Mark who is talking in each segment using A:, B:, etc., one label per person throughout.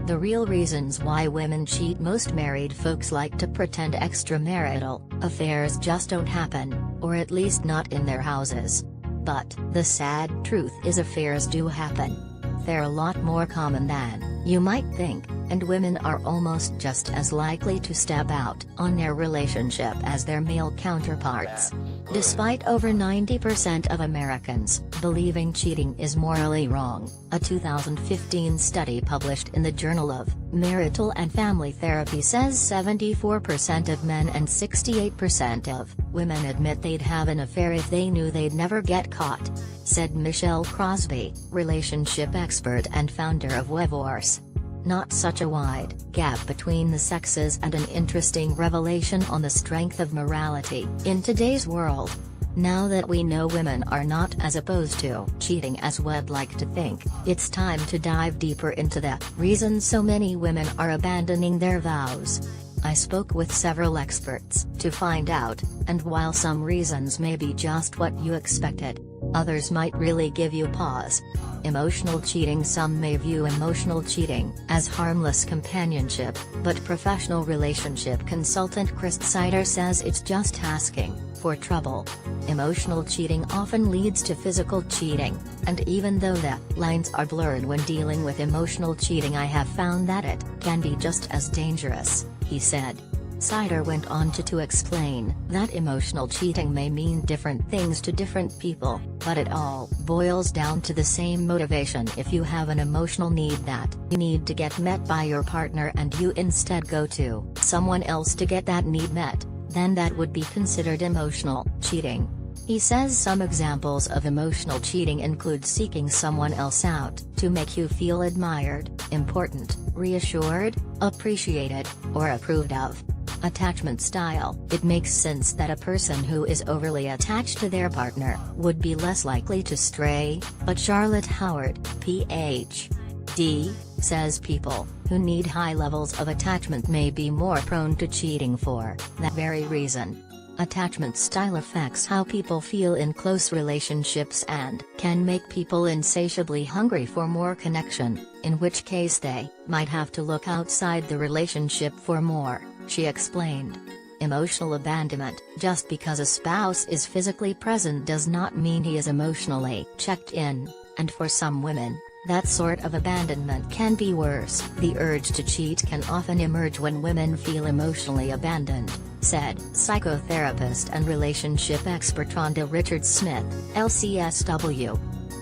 A: The real reasons why women cheat. Most married folks like to pretend extramarital affairs just don't happen, or at least not in their houses. But the sad truth is affairs do happen. They're a lot more common than you might think, and women are almost just as likely to step out on their relationship as their male counterparts. Despite over 90% of Americans believing cheating is morally wrong, a 2015 study published in the Journal of Marital and Family Therapy says 74% of men and 68% of women admit they'd have an affair if they knew they'd never get caught, said Michelle Crosby, relationship expert and founder of Wevorse. Not such a wide gap between the sexes, and an interesting revelation on the strength of morality in today's world. Now that we know women are not as opposed to cheating as we'd like to think, it's time to dive deeper into the reasons so many women are abandoning their vows. I spoke with several experts to find out, and while some reasons may be just what you expected, others might really give you pause. Emotional cheating. Some may view emotional cheating as harmless companionship, but professional relationship consultant Chris Sider says it's just asking for trouble. Emotional cheating often leads to physical cheating, and even though the lines are blurred when dealing with emotional cheating, I have found that it can be just as dangerous, he said. Sider went on to explain that emotional cheating may mean different things to different people, but it all boils down to the same motivation. If you have an emotional need that you need to get met by your partner and you instead go to someone else to get that need met, then that would be considered emotional cheating. He says some examples of emotional cheating include seeking someone else out to make you feel admired, important, reassured, appreciated, or approved of. Attachment style. It makes sense that a person who is overly attached to their partner would be less likely to stray, but Charlotte Howard, Ph.D., says people who need high levels of attachment may be more prone to cheating for that very reason. Attachment style affects how people feel in close relationships and can make people insatiably hungry for more connection, in which case they might have to look outside the relationship for more, she explained. Emotional abandonment. Just because a spouse is physically present does not mean he is emotionally checked in, and for some women, that sort of abandonment can be worse. The urge to cheat can often emerge when women feel emotionally abandoned, said psychotherapist and relationship expert Rhonda Richards-Smith, LCSW.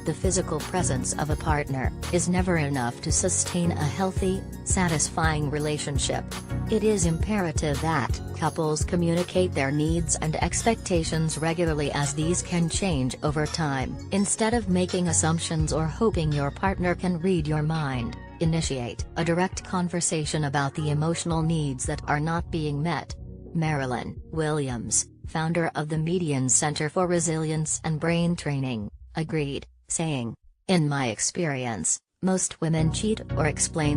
A: The physical presence of a partner is never enough to sustain a healthy, satisfying relationship. It is imperative that couples communicate their needs and expectations regularly, as these can change over time. Instead of making assumptions or hoping your partner can read your mind, initiate a direct conversation about the emotional needs that are not being met. Marilyn Williams, founder of the Median Center for Resilience and Brain Training, agreed, saying, "In my experience, most women cheat or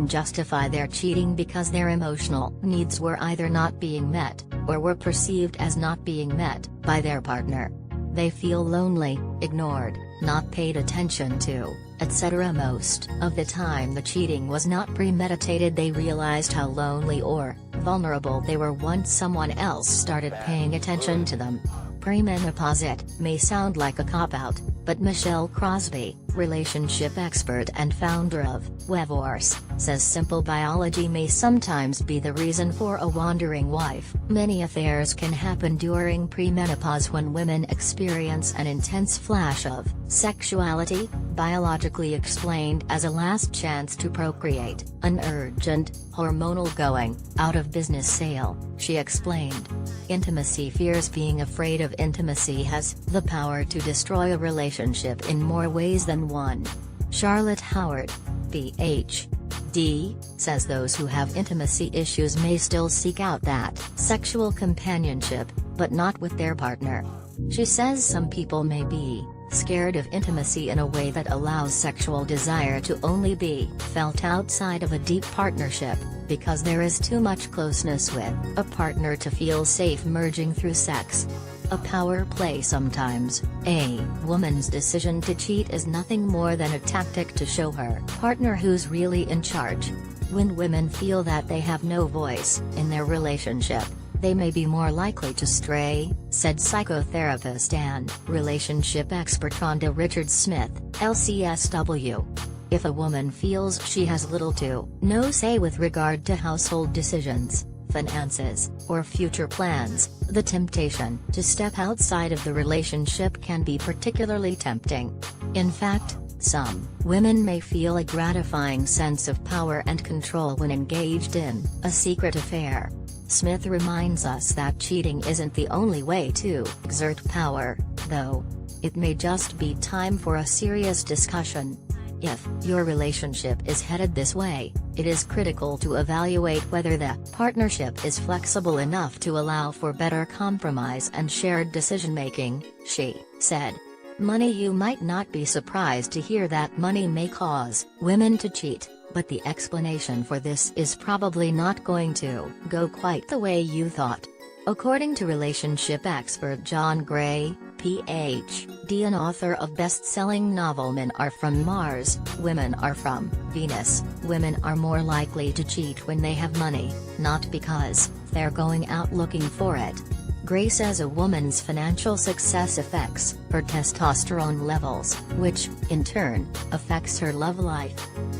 A: justify their cheating because their emotional needs were either not being met, or were perceived as not being met, by their partner. They feel lonely, ignored, not paid attention to, etc. Most of the time the cheating was not premeditated. They realized how lonely or vulnerable they were once someone else started paying attention to them." Premenopause. It may sound like a cop-out, but Michelle Crosby, relationship expert and founder of Wevorse, says simple biology may sometimes be the reason for a wandering wife. Many affairs can happen during premenopause when women experience an intense flash of sexuality, biologically explained as a last chance to procreate, an urgent, hormonal going out of business sale, she explained. Intimacy fears. Being afraid of intimacy has the power to destroy a relationship in more ways than one. Charlotte Howard, Ph.D., says those who have intimacy issues may still seek out that sexual companionship, but not with their partner. She says some people may be scared of intimacy in a way that allows sexual desire to only be felt outside of a deep partnership, because there is too much closeness with a partner to feel safe merging through sex. A power play. Sometimes, a woman's decision to cheat is nothing more than a tactic to show her partner who's really in charge. When women feel that they have no voice in their relationship, they may be more likely to stray, said psychotherapist and relationship expert Rhonda Richards-Smith, LCSW. If a woman feels she has little to no say with regard to household decisions, finances, or future plans, the temptation to step outside of the relationship can be particularly tempting. In fact, some women may feel a gratifying sense of power and control when engaged in a secret affair. Smith reminds us that cheating isn't the only way to exert power, though. It may just be time for a serious discussion. If your relationship is headed this way, it is critical to evaluate whether the partnership is flexible enough to allow for better compromise and shared decision-making, she said. Money. You might not be surprised to hear that money may cause women to cheat, but the explanation for this is probably not going to go quite the way you thought. According to relationship expert John Gray, Ph.D. and author of best-selling novel Men Are From Mars, Women Are From Venus, women are more likely to cheat when they have money, not because they're going out looking for it. Gray says a woman's financial success affects her testosterone levels, which, in turn, affects her love life.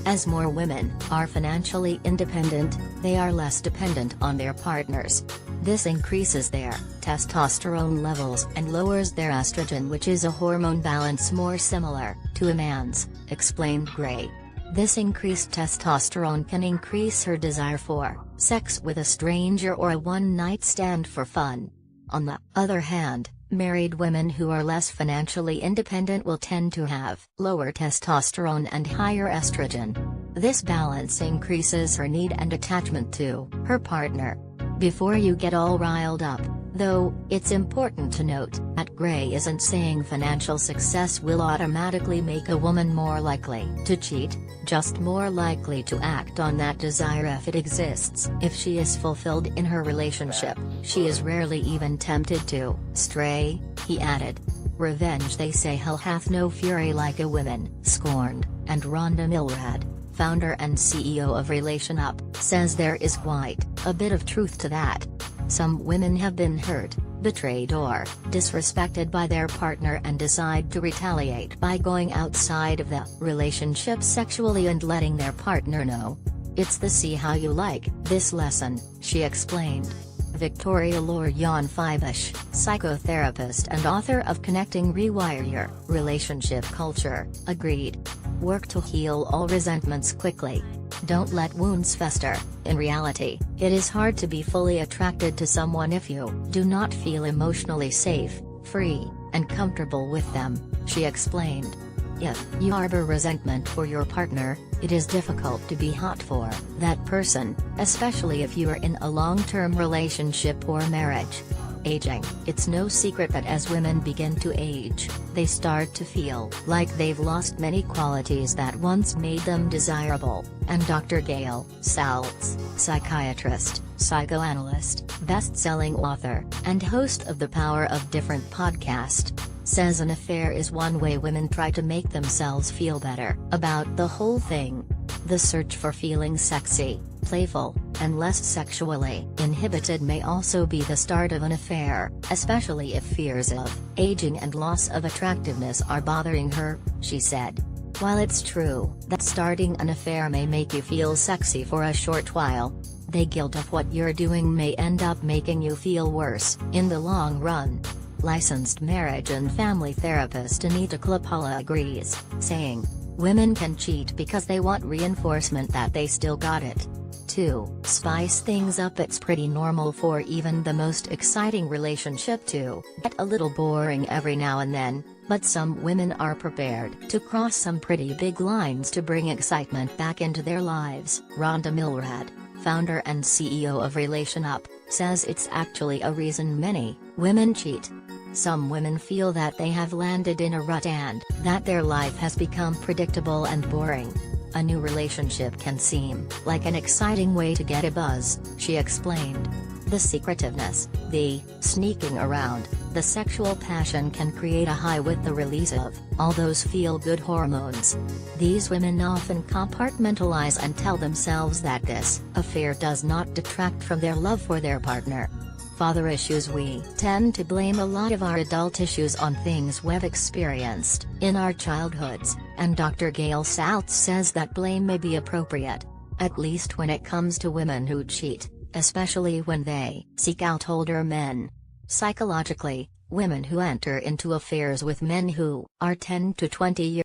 A: As more women are financially independent, they are less dependent on their partners. This increases their testosterone levels and lowers their estrogen, which is a hormone balance more similar to a man's, explained Gray. This increased testosterone can increase her desire for sex with a stranger or a one-night stand for fun. On the other hand, married women who are less financially independent will tend to have lower testosterone and higher estrogen. This balance increases her need and attachment to her partner. Before you get all riled up, though, it's important to note that Gray isn't saying financial success will automatically make a woman more likely to cheat, just more likely to act on that desire if it exists. If she is fulfilled in her relationship, she is rarely even tempted to stray, he added. Revenge, they say, hell hath no fury like a woman scorned, and Rhonda Milrad, founder and CEO of RelationUp, says there is quite a bit of truth to that. Some women have been hurt, betrayed or disrespected by their partner and decide to retaliate by going outside of the relationship sexually and letting their partner know. It's the see how you like this lesson, she explained. Victoria Lorjan-Fibush, psychotherapist and author of Connecting Rewire Your Relationship Culture, agreed. Work to heal all resentments quickly. Don't let wounds fester. In reality, it is hard to be fully attracted to someone if you do not feel emotionally safe, free, and comfortable with them, she explained. If you harbor resentment for your partner, it is difficult to be hot for that person, especially if you are in a long-term relationship or marriage. Aging. It's no secret that as women begin to age, they start to feel like they've lost many qualities that once made them desirable, and Dr. Gail Saltz, psychiatrist, psychoanalyst, best-selling author, and host of the Power of Different podcast, says an affair is one way women try to make themselves feel better about the whole thing. The search for feeling sexy, playful, and less sexually inhibited may also be the start of an affair, especially if fears of aging and loss of attractiveness are bothering her, she said. While it's true that starting an affair may make you feel sexy for a short while, the guilt of what you're doing may end up making you feel worse in the long run. Licensed marriage and family therapist Anita Klapala agrees, saying, women can cheat because they want reinforcement that they still got it. To spice things up, it's pretty normal for even the most exciting relationship to get a little boring every now and then, but some women are prepared to cross some pretty big lines to bring excitement back into their lives. Rhonda Milrad, founder and CEO of RelationUp, says it's actually a reason many women cheat. Some women feel that they have landed in a rut and that their life has become predictable and boring. A new relationship can seem like an exciting way to get a buzz, she explained. The secretiveness, the sneaking around, The sexual passion can create a high with the release of all those feel-good hormones. These women often compartmentalize and tell themselves that this affair does not detract from their love for their partner. Father issues. We tend to blame a lot of our adult issues on things we've experienced in our childhoods, and Dr. Gail South says that blame may be appropriate, at least when it comes to women who cheat, especially when they seek out older men. Psychologically, women who enter into affairs with men who are 10 to 20 years